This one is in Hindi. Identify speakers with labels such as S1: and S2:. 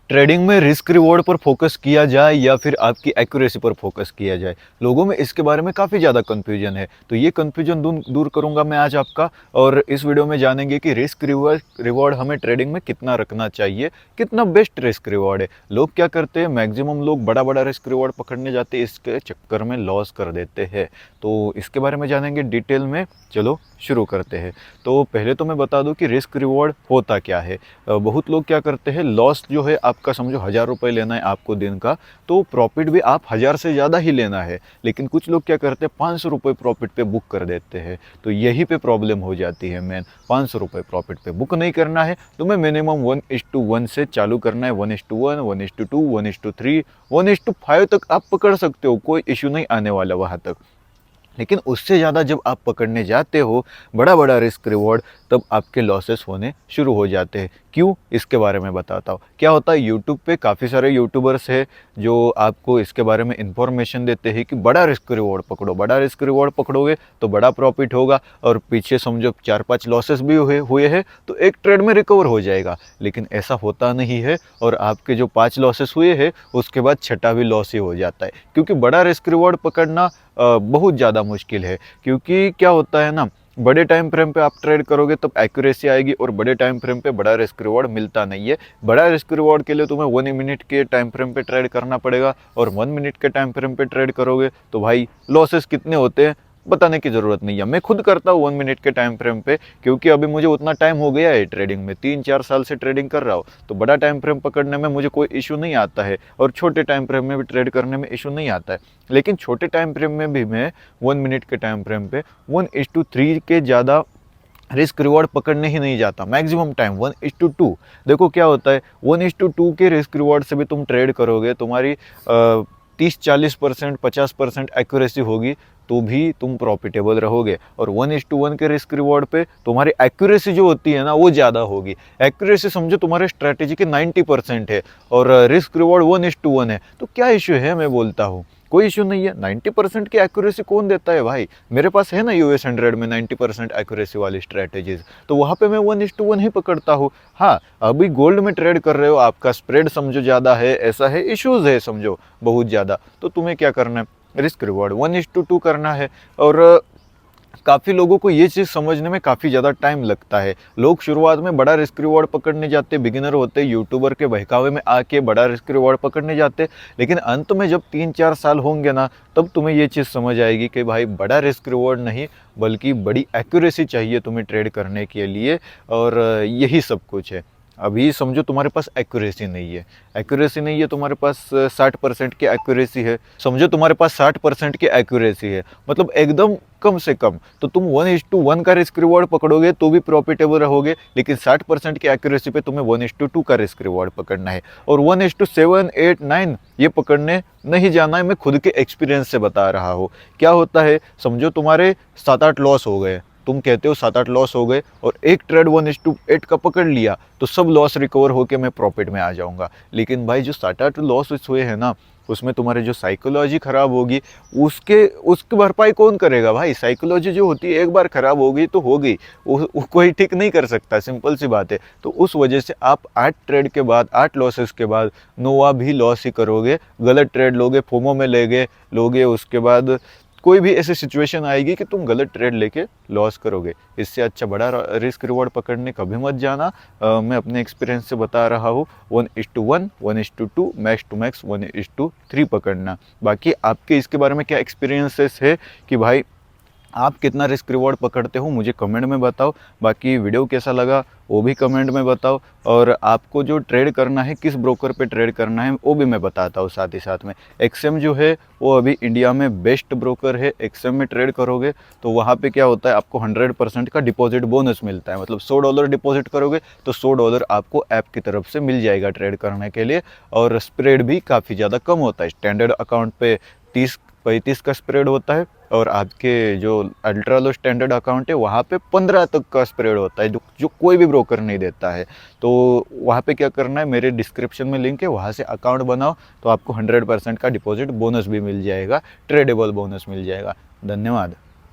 S1: ट्रेडिंग में रिस्क रिवॉर्ड पर फोकस किया जाए या फिर आपकी एक्यूरेसी पर फोकस किया जाए, लोगों में इसके बारे में काफ़ी ज़्यादा कन्फ्यूजन है। तो ये कन्फ्यूजन दूर करूंगा मैं आज आपका। और इस वीडियो में जानेंगे कि रिस्क रिवॉर्ड हमें ट्रेडिंग में कितना रखना चाहिए, कितना बेस्ट रिस्क रिवॉर्ड है। लोग क्या करते हैं, मैक्सिमम लोग बड़ा बड़ा रिस्क रिवॉर्ड पकड़ने जाते हैं, इसके चक्कर में लॉस कर देते हैं। तो इसके बारे में जानेंगे डिटेल में। चलो शुरू करते हैं। तो पहले तो मैं बता दूं कि रिस्क रिवॉर्ड होता क्या है। बहुत लोग क्या करते हैं, लॉस जो है आपका समझो 1000 रुपये लेना है आपको दिन का, तो प्रॉफिट भी आप 1000 से ज़्यादा ही लेना है। लेकिन कुछ लोग क्या करते हैं, 500 रुपये प्रॉफिट पे बुक कर देते हैं। तो यही पे प्रॉब्लम हो जाती है मेन। 500 रुपये प्रॉफिट पे बुक नहीं करना है, तुम्हें मिनिमम 1:1 से चालू करना है। 1:1, 1:2, 1:3, 1:5 तक आप पकड़ सकते हो, कोई इशू नहीं आने वाला वहाँ तक। लेकिन उससे ज़्यादा जब आप पकड़ने जाते हो बड़ा बड़ा रिस्क रिवॉर्ड, तब आपके लॉसेस होने शुरू हो जाते हैं। क्यों, इसके बारे में बताता हूँ। क्या होता है, यूट्यूब पे काफ़ी सारे यूट्यूबर्स हैं जो आपको इसके बारे में इंफॉर्मेशन देते हैं कि बड़ा रिस्क रिवॉर्ड पकड़ो, बड़ा रिस्क रिवॉर्ड पकड़ोगे तो बड़ा प्रॉफिट होगा, और पीछे समझो 4-5 लॉसेस भी हुए हैं तो एक ट्रेड में रिकवर हो जाएगा। लेकिन ऐसा होता नहीं है, और आपके जो 5 लॉसेस हुए हैं उसके बाद छठा भी लॉस ही हो जाता है। क्योंकि बड़ा रिस्क रिवॉर्ड पकड़ना बहुत ज़्यादा मुश्किल है। क्योंकि क्या होता है ना, बड़े टाइम फ्रेम पे आप ट्रेड करोगे तब एक्यूरेसी आएगी, और बड़े टाइम फ्रेम पे बड़ा रिस्क रिवॉर्ड मिलता नहीं है। बड़ा रिस्क रिवॉर्ड के लिए तुम्हें 1 मिनट के टाइम फ्रेम पे ट्रेड करना पड़ेगा, और 1 मिनट के टाइम फ्रेम पे ट्रेड करोगे तो भाई लॉसेस कितने होते हैं बताने की ज़रूरत नहीं है। मैं खुद करता हूँ 1 मिनट के टाइम फ्रेम पे, क्योंकि अभी मुझे उतना टाइम हो गया है ट्रेडिंग में, 3-4 साल से ट्रेडिंग कर रहा हूँ। तो बड़ा टाइम फ्रेम पकड़ने में मुझे कोई इशू नहीं आता है, और छोटे टाइम फ्रेम में भी ट्रेड करने में इशू नहीं आता है। लेकिन छोटे टाइम फ्रेम में भी मैं 1 मिनट के टाइम फ्रेम पे 1:3 के ज़्यादा रिस्क रिवॉर्ड पकड़ने ही नहीं जाता। Maximum time 1:2। देखो क्या होता है, 1:2 के रिस्क रिवॉर्ड से भी तुम ट्रेड करोगे, तुम्हारी 30-40%, 50% एक्यूरेसी होगी, तो भी तुम प्रॉफिटेबल रहोगे। और 1:1 के रिस्क रिवॉर्ड पे तुम्हारी एक्यूरेसी जो होती है ना, वो ज़्यादा होगी। एक्यूरेसी समझो तुम्हारे स्ट्रैटेजी के 90% है, और रिस्क रिवॉर्ड 1:1 है, तो क्या इशू है, मैं बोलता हूँ कोई इशू नहीं है। 90% की एक्यूरेसी कौन देता है भाई। मेरे पास है ना US 100 में 90% एक्यूरेसी वाली स्ट्रैटेजीज, तो वहाँ पे मैं 1:1 ही पकड़ता हूँ। हाँ, अभी गोल्ड में ट्रेड कर रहे हो, आपका स्प्रेड समझो ज़्यादा है, ऐसा है, इश्यूज है समझो बहुत ज़्यादा, तो तुम्हें क्या करना है, रिस्क रिवॉर्ड 1:2 करना है। और काफ़ी लोगों को ये चीज़ समझने में काफ़ी ज़्यादा टाइम लगता है। लोग शुरुआत में बड़ा रिस्क रिवॉर्ड पकड़ने जाते, बिगिनर होते, यूट्यूबर के बहकावे में आके बड़ा रिस्क रिवॉर्ड पकड़ने जाते। लेकिन अंत में जब 3-4 साल होंगे ना, तब तुम्हें ये चीज़ समझ आएगी कि भाई बड़ा रिस्क रिवॉर्ड नहीं, बल्कि बड़ी एक्यूरेसी चाहिए तुम्हें ट्रेड करने के लिए। और यही सब कुछ है। अभी समझो तुम्हारे पास एक्यूरेसी नहीं है, एक्यूरेसी नहीं है तुम्हारे पास, 60% की एक्यूरेसी है। समझो तुम्हारे पास 60% की एक्यूरेसी है, मतलब एकदम कम से कम, तो तुम 1:1 का रिस्क रिवॉर्ड पकड़ोगे तो भी प्रॉफिटेबल रहोगे। लेकिन 60% की एक्यूरेसी पे तुम्हें 1:2 का रिस्क रिवॉर्ड पकड़ना है, और 1:7, 8, 9 ये पकड़ने नहीं जाना है। मैं खुद के एक्सपीरियंस से बता रहा हूँ। क्या होता है, समझो तुम्हारे 7-8 लॉस हो गए, तुम कहते हो 7-8 लॉस हो गए, और एक ट्रेड 1:8 का पकड़ लिया, तो सब लॉस रिकवर होकर मैं प्रॉफिट में आ जाऊंगा। लेकिन भाई जो 7-8 लॉस हुए हैं ना, उसमें तुम्हारी जो साइकोलॉजी खराब होगी, उसकी भरपाई कौन करेगा भाई। साइकोलॉजी जो होती है, एक बार खराब होगी तो हो गई, कोई ठीक नहीं कर सकता, सिंपल सी बात है। तो उस वजह से आप 8 ट्रेड के बाद, 8 लॉसेस के बाद 9वां भी लॉस ही करोगे। गलत ट्रेड लोगे, फोमो में लोगे, उसके बाद कोई भी ऐसी सिचुएशन आएगी कि तुम गलत ट्रेड लेके लॉस करोगे। इससे अच्छा बड़ा रिस्क रिवॉर्ड पकड़ने कभी मत जाना। मैं अपने एक्सपीरियंस से बता रहा हूँ, 1:1, 1:2, मैक्स टू मैक्स 1:3 पकड़ना। बाकी आपके इसके बारे में क्या एक्सपीरियंसेस है कि भाई आप कितना रिस्क रिवॉर्ड पकड़ते हो, मुझे कमेंट में बताओ। बाकी वीडियो कैसा लगा वो भी कमेंट में बताओ, और आपको जो ट्रेड करना है, किस ब्रोकर पे ट्रेड करना है, वो भी मैं बताता हूँ साथ ही साथ में। एक्सएम जो है वो अभी इंडिया में बेस्ट ब्रोकर है। एक्सएम में ट्रेड करोगे तो वहाँ पे क्या होता है, आपको 100% का डिपॉजिट बोनस मिलता है। मतलब $100 डिपॉजिट करोगे तो $100 आपको ऐप की तरफ से मिल जाएगा ट्रेड करने के लिए। और स्प्रेड भी काफ़ी ज़्यादा कम होता है। स्टैंडर्ड अकाउंट पे 30-35 का स्प्रेड होता है, और आपके जो अल्ट्रा लो स्टैंडर्ड अकाउंट है वहाँ पे 15 तक का स्प्रेड होता है, जो कोई भी ब्रोकर नहीं देता है। तो वहाँ पे क्या करना है, मेरे डिस्क्रिप्शन में लिंक है, वहाँ से अकाउंट बनाओ, तो आपको 100% का डिपॉजिट बोनस भी मिल जाएगा, ट्रेडेबल बोनस मिल जाएगा। धन्यवाद।